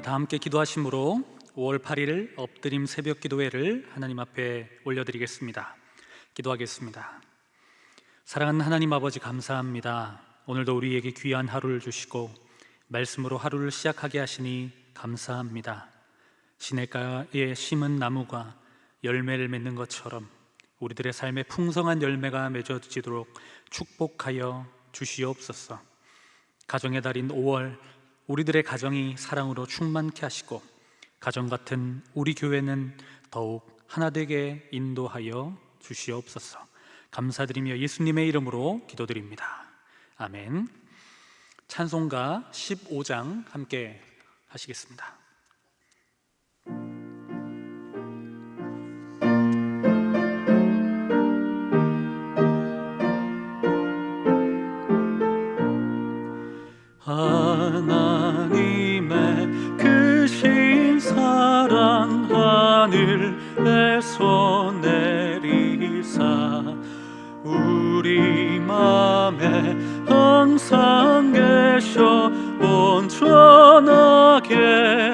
다 함께 기도하심으로 5월 8일 엎드림 새벽 기도회를 하나님 앞에 올려드리겠습니다. 기도하겠습니다. 사랑하는 하나님 아버지, 감사합니다. 오늘도 우리에게 귀한 하루를 주시고 말씀으로 하루를 시작하게 하시니 감사합니다. 시냇가에 심은 나무가 열매를 맺는 것처럼 우리들의 삶에 풍성한 열매가 맺어지도록 축복하여 주시옵소서. 가정의 달인 5월, 우리들의 가정이 사랑으로 충만케 하시고 가정 같은 우리 교회는 더욱 하나 되게 인도하여 주시옵소서. 감사드리며 예수님의 이름으로 기도드립니다. 아멘. 찬송가 15장 함께 하시겠습니다. 하나님의 크신 사랑 하늘에서 내리사 우리 맘에 항상 계셔 온전하게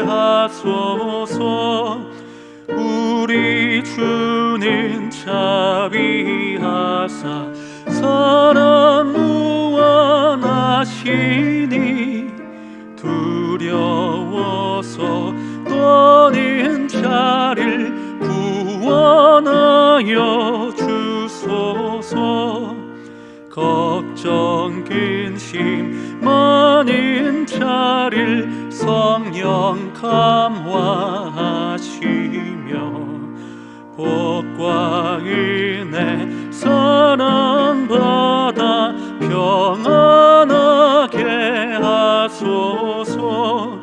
하소서. 우리 주는 자비하사 사랑 무한하시니 두려워서 떠는 자를 구원하여 주소서. 걱정 근심 많은 자를 성령 감화하시며 복과 은혜 사랑받아 평안하게 하소서.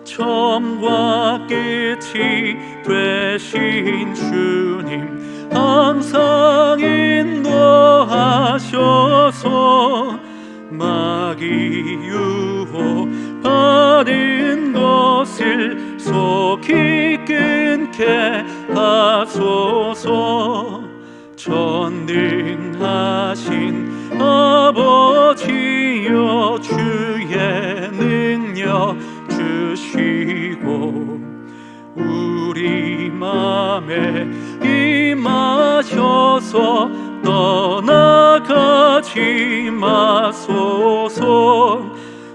처음과 끝이 되신 주님 항상 인도하셔서 마귀 유혹 받은 것을 속히 끊게 하소서. 전능하신 아버지여 주의 능력 주시고 우리 맘에 임하셔서 떠나가지 마소서.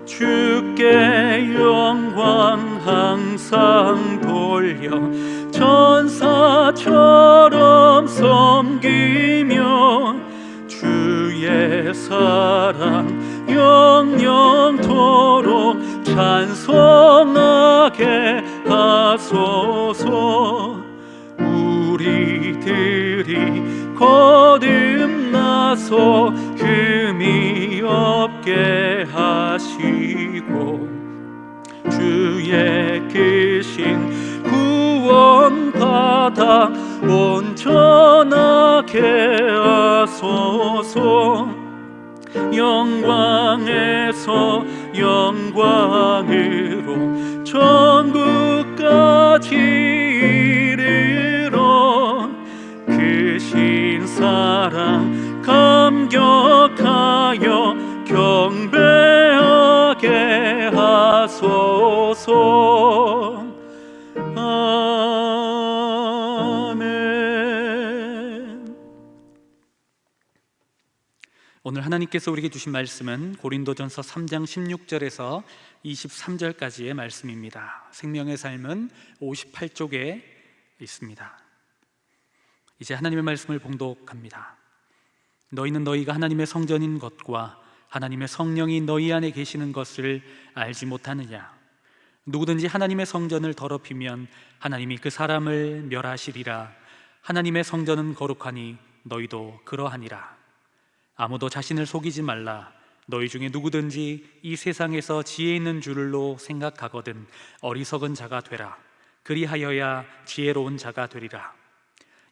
주께 영광 항상 돌려 천사처럼 섬기며 주의 사랑 영영토록 찬송하게 하소서. 우리들이 거듭나서 흠이 없게 하시고 주의 크신 구원 받아 온전하게 하소서. 영광에서 영광으로 천국까지 이르러 크신 사랑 감격하여 경배하게 하소서. 아멘. 오늘 하나님께서 우리에게 주신 말씀은 고린도전서 3장 16절에서 23절까지의 말씀입니다. 생명의 삶은 58쪽에 있습니다. 이제 하나님의 말씀을 봉독합니다. 너희는 너희가 하나님의 성전인 것과 하나님의 성령이 너희 안에 계시는 것을 알지 못하느냐? 누구든지 하나님의 성전을 더럽히면 하나님이 그 사람을 멸하시리라. 하나님의 성전은 거룩하니 너희도 그러하니라. 아무도 자신을 속이지 말라. 너희 중에 누구든지 이 세상에서 지혜 있는 줄로 생각하거든 어리석은 자가 되라. 그리하여야 지혜로운 자가 되리라.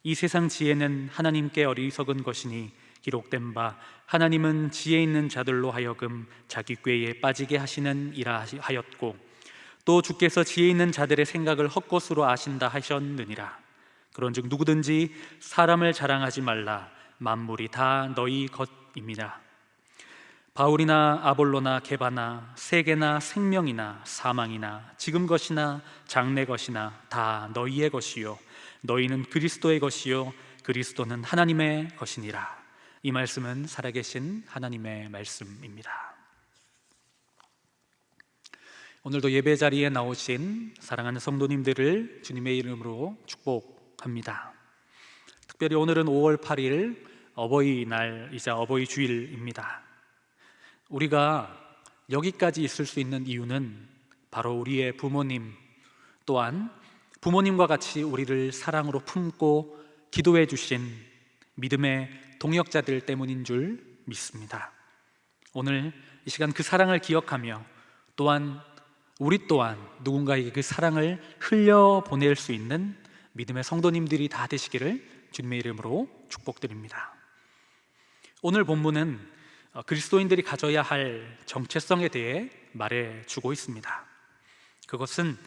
이 세상 지혜는 하나님께 어리석은 것이니 기록된 바 하나님은 지혜 있는 자들로 하여금 자기 꾀에 빠지게 하시는 이라 하였고 또 주께서 지혜 있는 자들의 생각을 헛것으로 아신다 하셨느니라. 그런즉 누구든지 사람을 자랑하지 말라. 만물이 다 너희 것입니다. 바울이나 아볼로나 게바나 세계나 생명이나 사망이나 지금 것이나 장래 것이나 다 너희의 것이요 너희는 그리스도의 것이요 그리스도는 하나님의 것이니라. 이 말씀은 살아계신 하나님의 말씀입니다. 오늘도 예배 자리에 나오신 사랑하는 성도님들을 주님의 이름으로 축복합니다. 특별히 오늘은 5월 8일 어버이날이자 어버이 주일입니다. 우리가 여기까지 있을 수 있는 이유는 바로 우리의 부모님, 또한 부모님과 같이 우리를 사랑으로 품고 기도해 주신 믿음의 동역자들 때문인 줄 믿습니다. 오늘 이 시간 그 사랑을 기억하며 또한 우리 또한 누군가에게 그 사랑을 흘려보낼 수 있는 믿음의 성도님들이 다 되시기를 주님의 이름으로 축복드립니다. 오늘 본문은 그리스도인들이 가져야 할 정체성에 대해 말해주고 있습니다. 그것은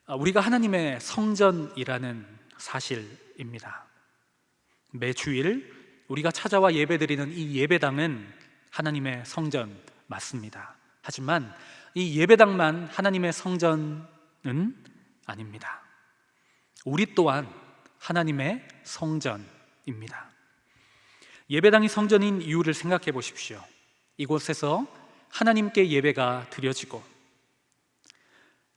우리가 하나님의 성전이라는 사실입니다. 매 주일 우리가 찾아와 예배드리는 이 예배당은 하나님의 성전 맞습니다. 하지만 이 예배당만 하나님의 성전은 아닙니다. 우리 또한 하나님의 성전입니다. 예배당이 성전인 이유를 생각해 보십시오. 이곳에서 하나님께 예배가 드려지고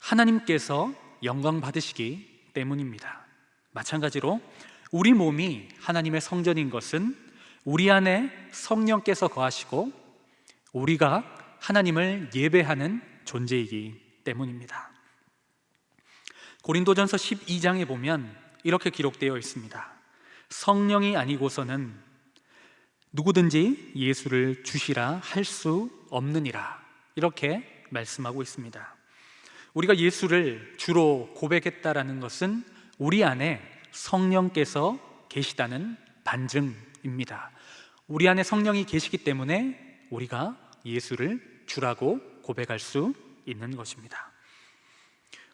하나님께서 영광 받으시기 때문입니다. 마찬가지로 우리 몸이 하나님의 성전인 것은 우리 안에 성령께서 거하시고 우리가 하나님을 예배하는 존재이기 때문입니다. 고린도전서 12장에 보면 이렇게 기록되어 있습니다. 성령이 아니고서는 누구든지 예수를 주시라 할 수 없느니라, 이렇게 말씀하고 있습니다. 우리가 예수를 주로 고백했다라는 것은 우리 안에 성령께서 계시다는 반증입니다. 우리 안에 성령이 계시기 때문에 우리가 예수를 주라고 고백할 수 있는 것입니다.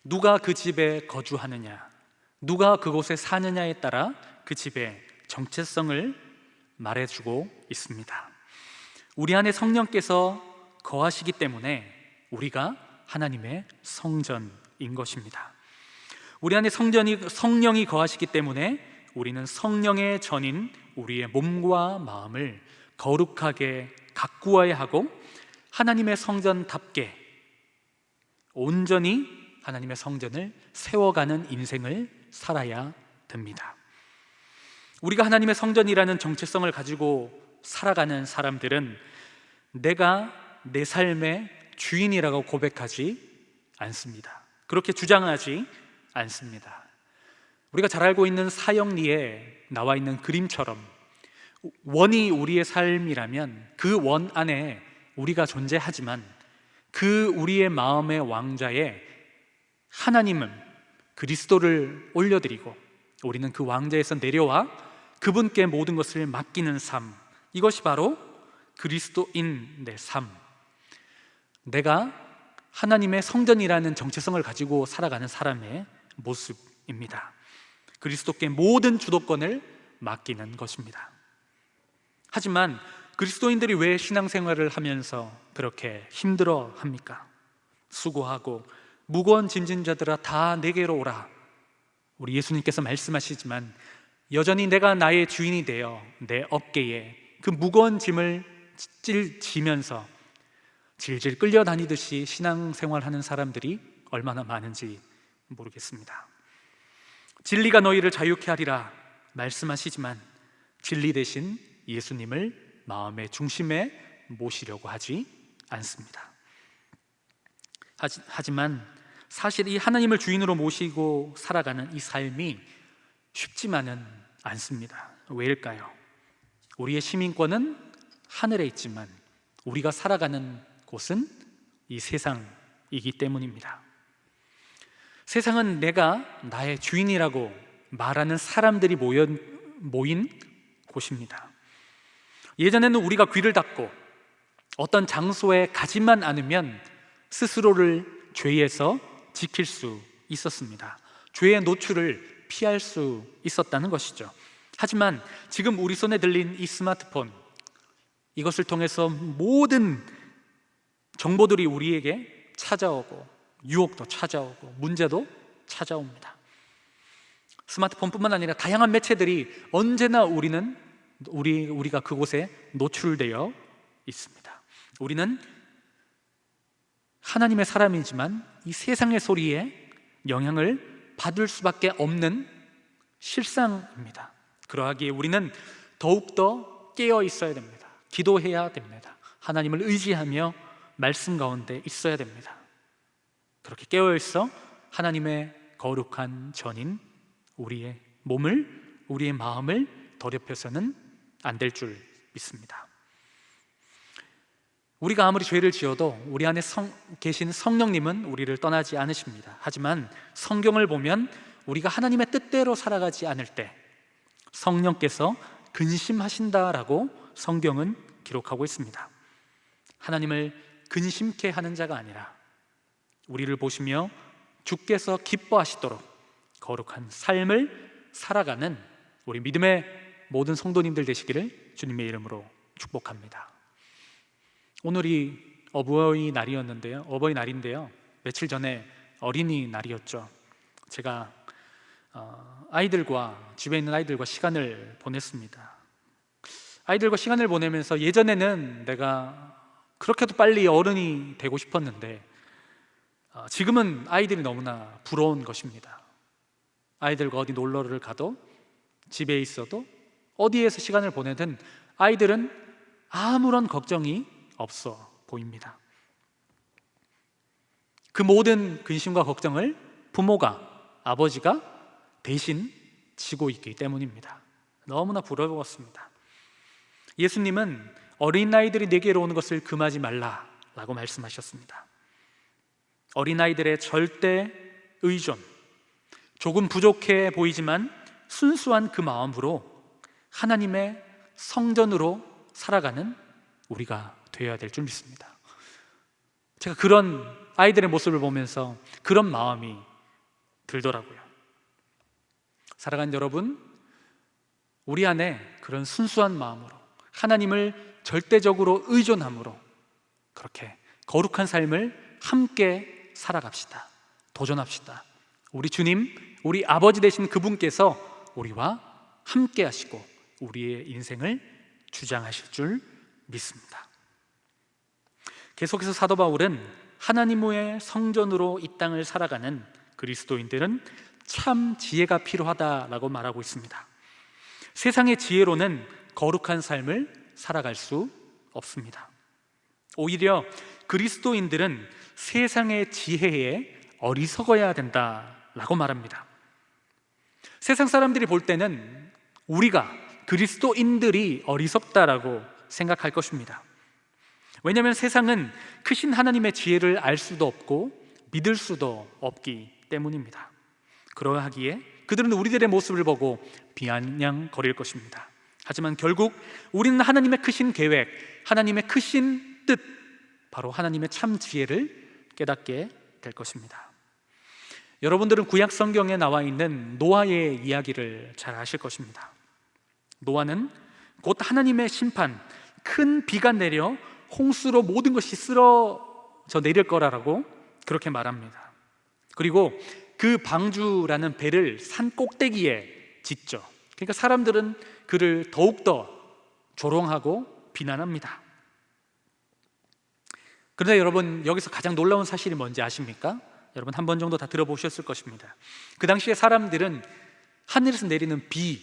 누가 그 집에 거주하느냐, 누가 그곳에 사느냐에 따라 그 집의 정체성을 말해주고 있습니다. 우리 안에 성령께서 거하시기 때문에 우리가 하나님의 성전인 것입니다. 우리 안에 성령이 거하시기 때문에 우리는 성령의 전인 우리의 몸과 마음을 거룩하게 가꾸어야 하고 하나님의 성전답게 온전히 하나님의 성전을 세워가는 인생을 살아야 됩니다. 우리가 하나님의 성전이라는 정체성을 가지고 살아가는 사람들은 내가 내 삶의 주인이라고 고백하지 않습니다. 그렇게 주장하지 않습니다. 우리가 잘 알고 있는 사형리에 나와 있는 그림처럼 원이 우리의 삶이라면 그 원 안에 우리가 존재하지만 그 우리의 마음의 왕좌에 하나님은 그리스도를 올려드리고 우리는 그 왕좌에서 내려와 그분께 모든 것을 맡기는 삶, 이것이 바로 그리스도인의 삶, 내가 하나님의 성전이라는 정체성을 가지고 살아가는 사람의 모습입니다. 그리스도께 모든 주도권을 맡기는 것입니다. 하지만 그리스도인들이 왜 신앙생활을 하면서 그렇게 힘들어 합니까? 수고하고 무거운 짐진 자들아 다 내게로 오라, 우리 예수님께서 말씀하시지만 여전히 내가 나의 주인이 되어 내 어깨에 그 무거운 짐을 지면서 질질 끌려다니듯이 신앙생활하는 사람들이 얼마나 많은지 모르겠습니다. 진리가 너희를 자유케 하리라 말씀하시지만 진리 대신 예수님을 마음의 중심에 모시려고 하지 않습니다. 하지만 사실 이 하나님을 주인으로 모시고 살아가는 이 삶이 쉽지만은 않습니다. 왜일까요? 우리의 시민권은 하늘에 있지만 우리가 살아가는 곳은 이 세상이기 때문입니다. 세상은 내가 나의 주인이라고 말하는 사람들이 모인 곳입니다. 예전에는 우리가 귀를 닫고 어떤 장소에 가지만 않으면 스스로를 죄에서 지킬 수 있었습니다. 죄의 노출을 피할 수 있었다는 것이죠. 하지만 지금 우리 손에 들린 이 스마트폰, 이것을 통해서 모든 정보들이 우리에게 찾아오고 유혹도 찾아오고 문제도 찾아옵니다. 스마트폰뿐만 아니라 다양한 매체들이 언제나 우리가 그곳에 노출되어 있습니다. 우리는 하나님의 사람이지만 이 세상의 소리에 영향을 받을 수밖에 없는 실상입니다. 그러하기에 우리는 더욱더 깨어 있어야 됩니다. 기도해야 됩니다. 하나님을 의지하며 말씀 가운데 있어야 됩니다. 그렇게 깨어 있어 하나님의 거룩한 전인 우리의 몸을, 우리의 마음을 더럽혀서는 안 될 줄 믿습니다. 우리가 아무리 죄를 지어도 우리 안에 계신 성령님은 우리를 떠나지 않으십니다. 하지만 성경을 보면 우리가 하나님의 뜻대로 살아가지 않을 때 성령께서 근심하신다라고 성경은 기록하고 있습니다. 하나님을 근심케 하는 자가 아니라 우리를 보시며 주께서 기뻐하시도록 거룩한 삶을 살아가는 우리 믿음의 모든 성도님들 되시기를 주님의 이름으로 축복합니다. 오늘이 어버이날인데요. 며칠 전에 어린이날이었죠. 제가 집에 있는 아이들과 시간을 보냈습니다. 아이들과 시간을 보내면서 예전에는 내가 그렇게도 빨리 어른이 되고 싶었는데 지금은 아이들이 너무나 부러운 것입니다. 아이들과 어디 놀러를 가도 집에 있어도 어디에서 시간을 보내든 아이들은 아무런 걱정이 없어 보입니다. 그 모든 근심과 걱정을 부모가, 아버지가 대신 지고 있기 때문입니다. 너무나 부러웠습니다. 예수님은 어린아이들이 내게로 오는 것을 금하지 말라라고 말씀하셨습니다. 어린아이들의 절대 의존, 조금 부족해 보이지만 순수한 그 마음으로 하나님의 성전으로 살아가는 우리가 되어야 될 줄 믿습니다. 제가 그런 아이들의 모습을 보면서 그런 마음이 들더라고요. 사랑하는 여러분, 우리 안에 그런 순수한 마음으로 하나님을 절대적으로 의존함으로 그렇게 거룩한 삶을 함께 살아갑시다. 도전합시다. 우리 주님, 우리 아버지 되신 그분께서 우리와 함께 하시고 우리의 인생을 주장하실 줄 믿습니다. 계속해서 사도 바울은 하나님의 성전으로 이 땅을 살아가는 그리스도인들은 참 지혜가 필요하다라고 말하고 있습니다. 세상의 지혜로는 거룩한 삶을 살아갈 수 없습니다. 오히려 그리스도인들은 세상의 지혜에 어리석어야 된다라고 말합니다. 세상 사람들이 볼 때는 우리가 그리스도인들이 어리석다라고 생각할 것입니다. 왜냐하면 세상은 크신 하나님의 지혜를 알 수도 없고 믿을 수도 없기 때문입니다. 그러하기에 그들은 우리들의 모습을 보고 비아냥거릴 것입니다. 하지만 결국 우리는 하나님의 크신 계획, 하나님의 크신 뜻, 바로 하나님의 참 지혜를 깨닫게 될 것입니다. 여러분들은 구약 성경에 나와 있는 노아의 이야기를 잘 아실 것입니다. 노아는 곧 하나님의 심판, 큰 비가 내려 홍수로 모든 것이 쓰러져 내릴 거라고 그렇게 말합니다. 그리고 그 방주라는 배를 산 꼭대기에 짓죠. 그러니까 사람들은 그를 더욱더 조롱하고 비난합니다. 그런데 여러분, 여기서 가장 놀라운 사실이 뭔지 아십니까? 여러분 한 번 정도 다 들어보셨을 것입니다. 그 당시에 사람들은 하늘에서 내리는 비,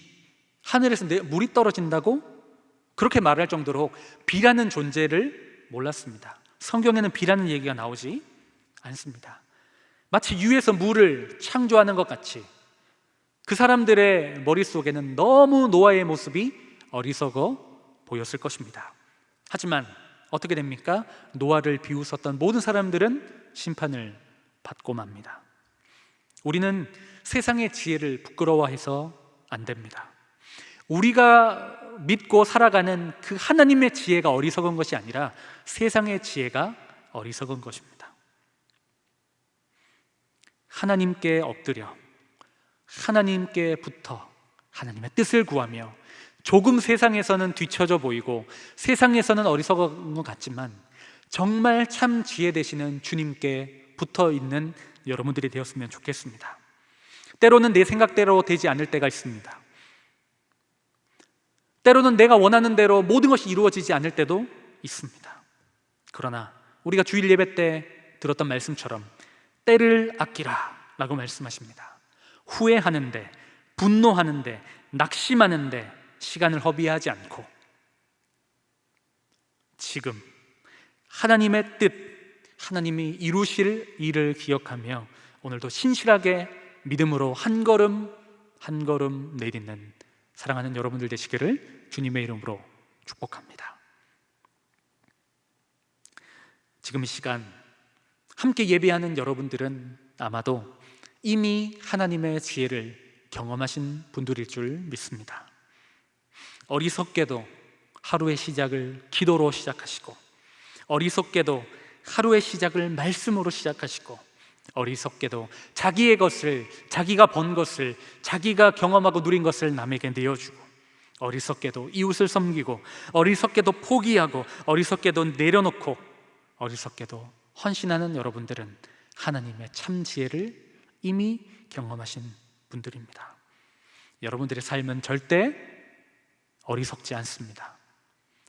하늘에서 물이 떨어진다고 그렇게 말할 정도로 비라는 존재를 몰랐습니다. 성경에는 비라는 얘기가 나오지 않습니다. 마치 위에서 물을 창조하는 것 같이 그 사람들의 머릿속에는 너무 노아의 모습이 어리석어 보였을 것입니다. 하지만 어떻게 됩니까? 노아를 비웃었던 모든 사람들은 심판을 받고 맙니다. 우리는 세상의 지혜를 부끄러워해서 안 됩니다. 우리가 믿고 살아가는 그 하나님의 지혜가 어리석은 것이 아니라 세상의 지혜가 어리석은 것입니다. 하나님께 엎드려 하나님께 붙어 하나님의 뜻을 구하며 조금 세상에서는 뒤처져 보이고 세상에서는 어리석은 것 같지만 정말 참 지혜 되시는 주님께 붙어 있는 여러분들이 되었으면 좋겠습니다. 때로는 내 생각대로 되지 않을 때가 있습니다. 때로는 내가 원하는 대로 모든 것이 이루어지지 않을 때도 있습니다. 그러나 우리가 주일 예배 때 들었던 말씀처럼 때를 아끼라 라고 말씀하십니다. 후회하는데, 분노하는데, 낙심하는데 시간을 허비하지 않고 지금 하나님의 뜻, 하나님이 이루실 일을 기억하며 오늘도 신실하게 믿음으로 한 걸음 한 걸음 내딛는 사랑하는 여러분들 되시기를 주님의 이름으로 축복합니다. 지금 이 시간 함께 예배하는 여러분들은 아마도 이미 하나님의 지혜를 경험하신 분들일 줄 믿습니다. 어리석게도 하루의 시작을 기도로 시작하시고, 어리석게도 하루의 시작을 말씀으로 시작하시고, 어리석게도 자기의 것을, 자기가 번 것을, 자기가 경험하고 누린 것을 남에게 내어주고, 어리석게도 이웃을 섬기고, 어리석게도 포기하고, 어리석게도 내려놓고, 어리석게도 헌신하는 여러분들은 하나님의 참 지혜를 이미 경험하신 분들입니다. 여러분들의 삶은 절대 어리석지 않습니다.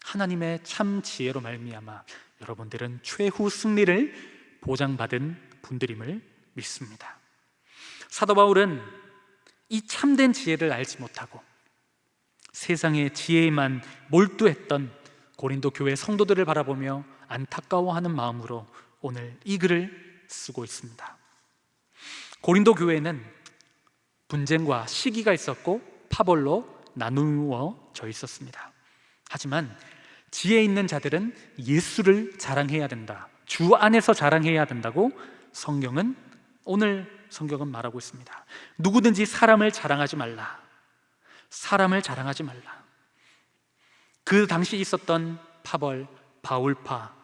하나님의 참 지혜로 말미암아 여러분들은 최후 승리를 보장받은 분들임을 믿습니다. 사도 바울은 이 참된 지혜를 알지 못하고 세상의 지혜에만 몰두했던 고린도 교회 성도들을 바라보며 안타까워하는 마음으로 오늘 이 글을 쓰고 있습니다. 고린도 교회는 분쟁과 시기가 있었고 파벌로 나누어져 있었습니다. 하지만 지혜 있는 자들은 예수를 자랑해야 된다, 주 안에서 자랑해야 된다고 오늘 성경은 말하고 있습니다. 누구든지 사람을 자랑하지 말라. 사람을 자랑하지 말라. 그 당시 있었던 파벌, 바울파,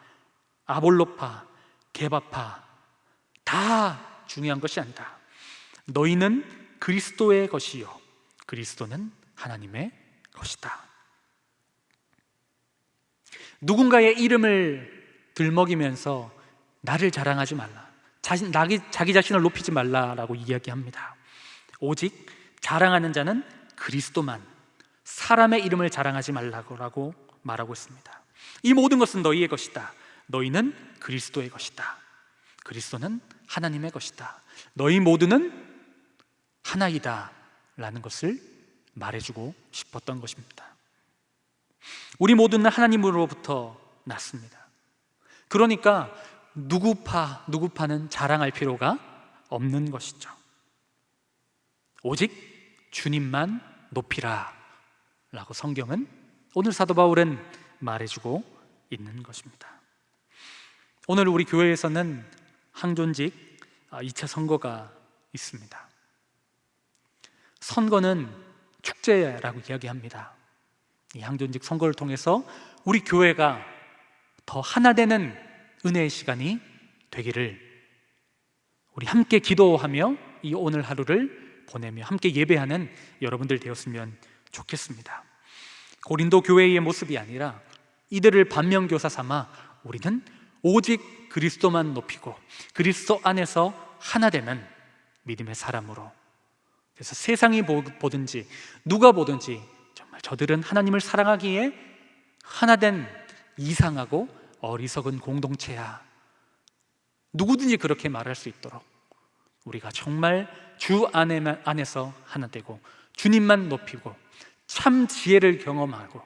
아볼로파, 게바파 다 중요한 것이 아니다. 너희는 그리스도의 것이요 그리스도는 하나님의 것이다. 누군가의 이름을 들먹이면서 나를 자랑하지 말라, 자기 자신을 높이지 말라라고 이야기합니다. 오직 자랑하는 자는 그리스도만, 사람의 이름을 자랑하지 말라고 말하고 있습니다. 이 모든 것은 너희의 것이다. 너희는 그리스도의 것이다. 그리스도는 하나님의 것이다. 너희 모두는 하나이다 라는 것을 말해주고 싶었던 것입니다. 우리 모두는 하나님으로부터 났습니다. 그러니까 누구파는 자랑할 필요가 없는 것이죠. 오직 주님만 높이라 라고 성경은, 오늘 사도 바울은 말해주고 있는 것입니다. 오늘 우리 교회에서는 항존직 2차 선거가 있습니다. 선거는 축제라고 이야기합니다. 이 항존직 선거를 통해서 우리 교회가 더 하나 되는 은혜의 시간이 되기를 우리 함께 기도하며 이 오늘 하루를 보내며 함께 예배하는 여러분들 되었으면 좋겠습니다. 고린도 교회의 모습이 아니라 이들을 반면교사 삼아 우리는 오직 그리스도만 높이고 그리스도 안에서 하나 되는 믿음의 사람으로, 그래서 세상이 보든지 누가 보든지 정말 저들은 하나님을 사랑하기에 하나된 이상하고 어리석은 공동체야, 누구든지 그렇게 말할 수 있도록 우리가 정말 주 안에서 하나 되고 주님만 높이고 참 지혜를 경험하고,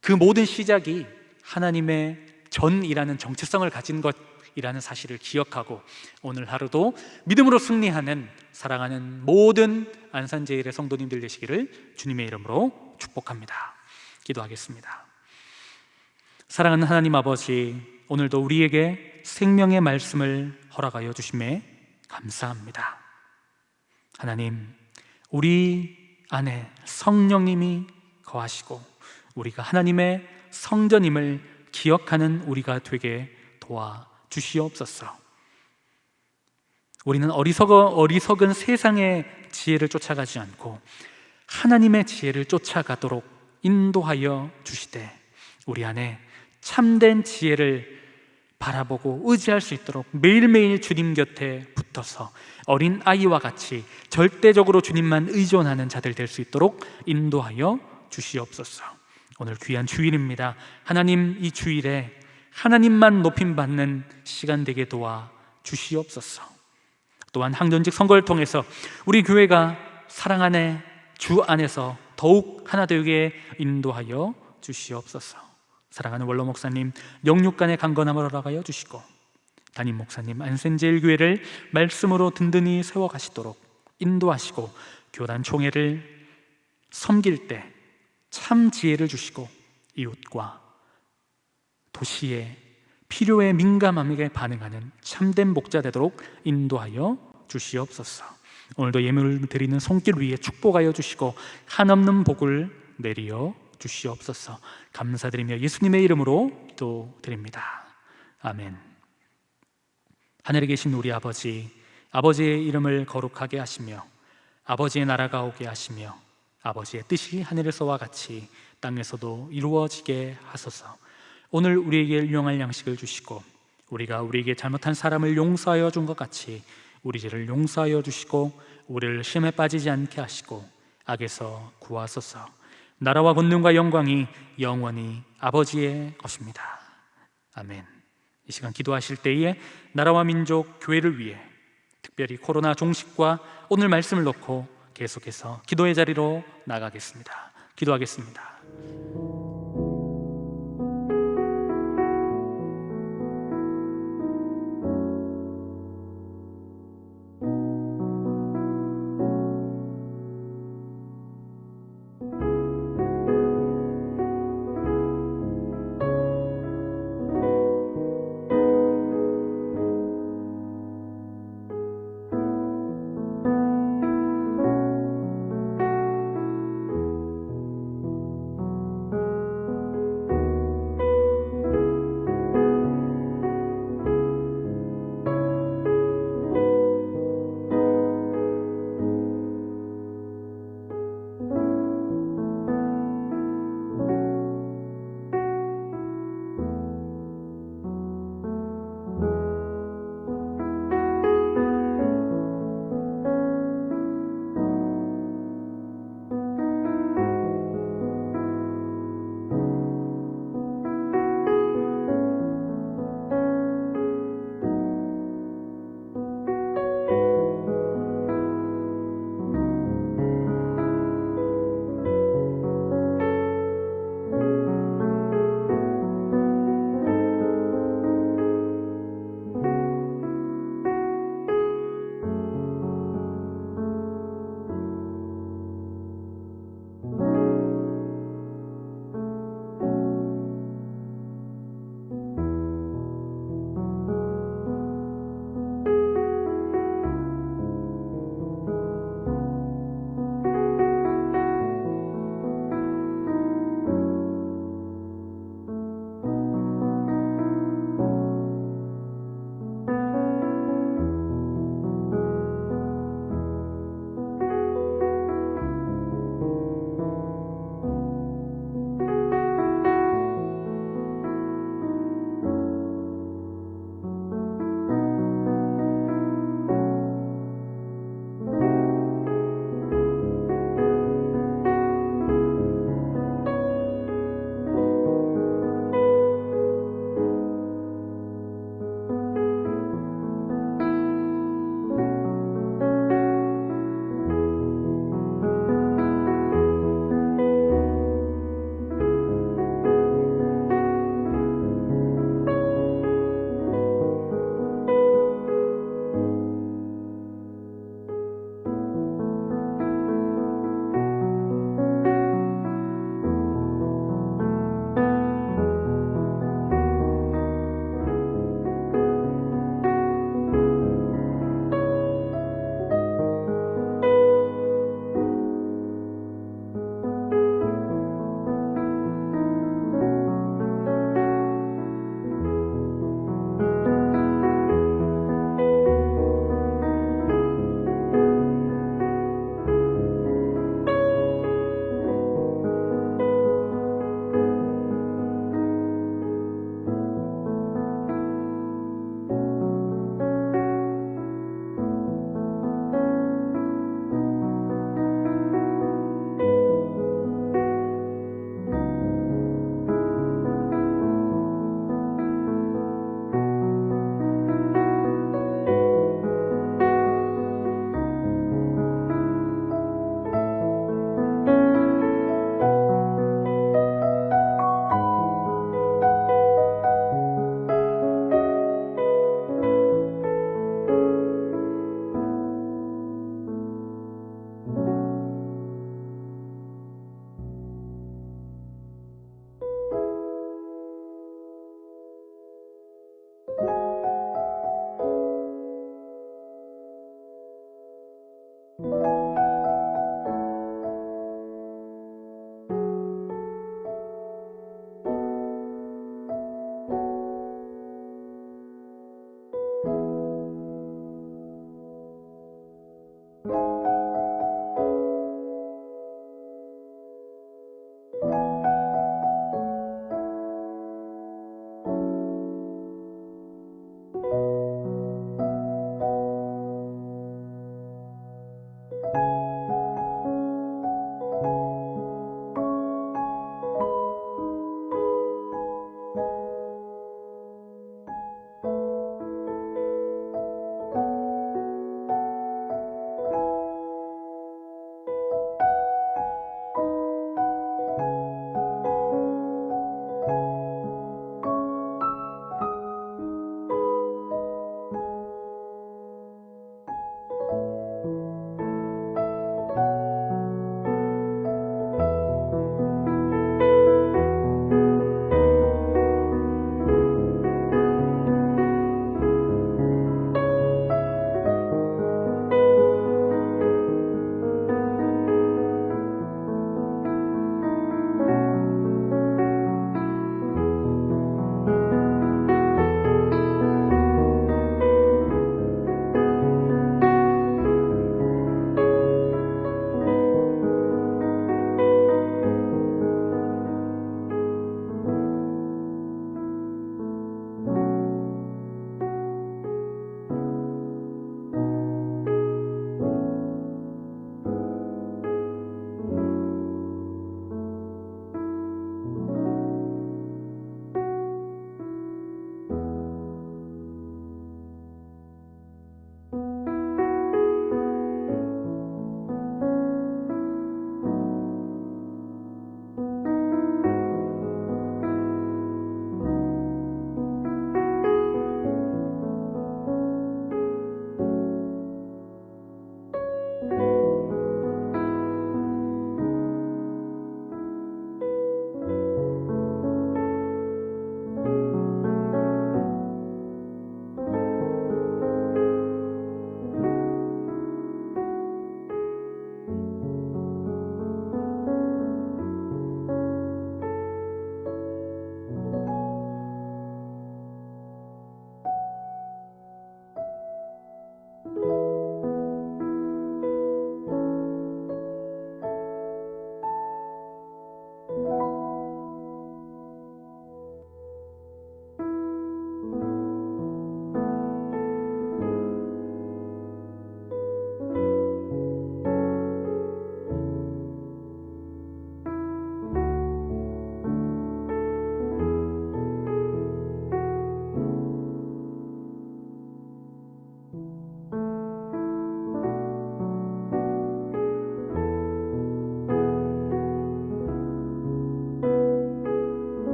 그 모든 시작이 하나님의 전이라는 정체성을 가진 것이라는 사실을 기억하고 오늘 하루도 믿음으로 승리하는 사랑하는 모든 안산제일의 성도님들 되시기를 주님의 이름으로 축복합니다. 기도하겠습니다. 사랑하는 하나님 아버지, 오늘도 우리에게 생명의 말씀을 허락하여 주심에 감사합니다. 하나님, 우리 안에 성령님이 거하시고 우리가 하나님의 성전임을 기억하는 우리가 되게 도와주시옵소서. 우리는 어리석은 세상의 지혜를 쫓아가지 않고 하나님의 지혜를 쫓아가도록 인도하여 주시되 우리 안에 참된 지혜를 바라보고 의지할 수 있도록 매일매일 주님 곁에 붙어서 어린 아이와 같이 절대적으로 주님만 의존하는 자들 될 수 있도록 인도하여 주시옵소서. 오늘 귀한 주일입니다. 하나님, 이 주일에 하나님만 높임받는 시간 되게 도와 주시옵소서. 또한 항전직 선거를 통해서 우리 교회가 사랑 안에, 주 안에서 더욱 하나 되게 인도하여 주시옵소서. 사랑하는 원로 목사님 영육간의 강건함을 허락하여 주시고, 담임 목사님 안센제일교회를 말씀으로 든든히 세워가시도록 인도하시고, 교단 총회를 섬길 때 참 지혜를 주시고 이웃과 도시의 필요에 민감하게 반응하는 참된 목자 되도록 인도하여 주시옵소서. 오늘도 예물을 드리는 손길 위에 축복하여 주시고 한없는 복을 내리어 주시옵소서. 감사드리며 예수님의 이름으로 기도드립니다. 아멘. 하늘에 계신 우리 아버지, 아버지의 이름을 거룩하게 하시며 아버지의 나라가 오게 하시며 아버지의 뜻이 하늘에서와 같이 땅에서도 이루어지게 하소서. 오늘 우리에게 일용할 양식을 주시고 우리가 우리에게 잘못한 사람을 용서하여 준 것 같이 우리 죄를 용서하여 주시고 우리를 시험에 빠지지 않게 하시고 악에서 구하소서. 나라와 권능과 영광이 영원히 아버지의 것입니다. 아멘. 이 시간 기도하실 때에 나라와 민족, 교회를 위해 특별히 코로나 종식과 오늘 말씀을 놓고 계속해서 기도의 자리로 나가겠습니다. 기도하겠습니다.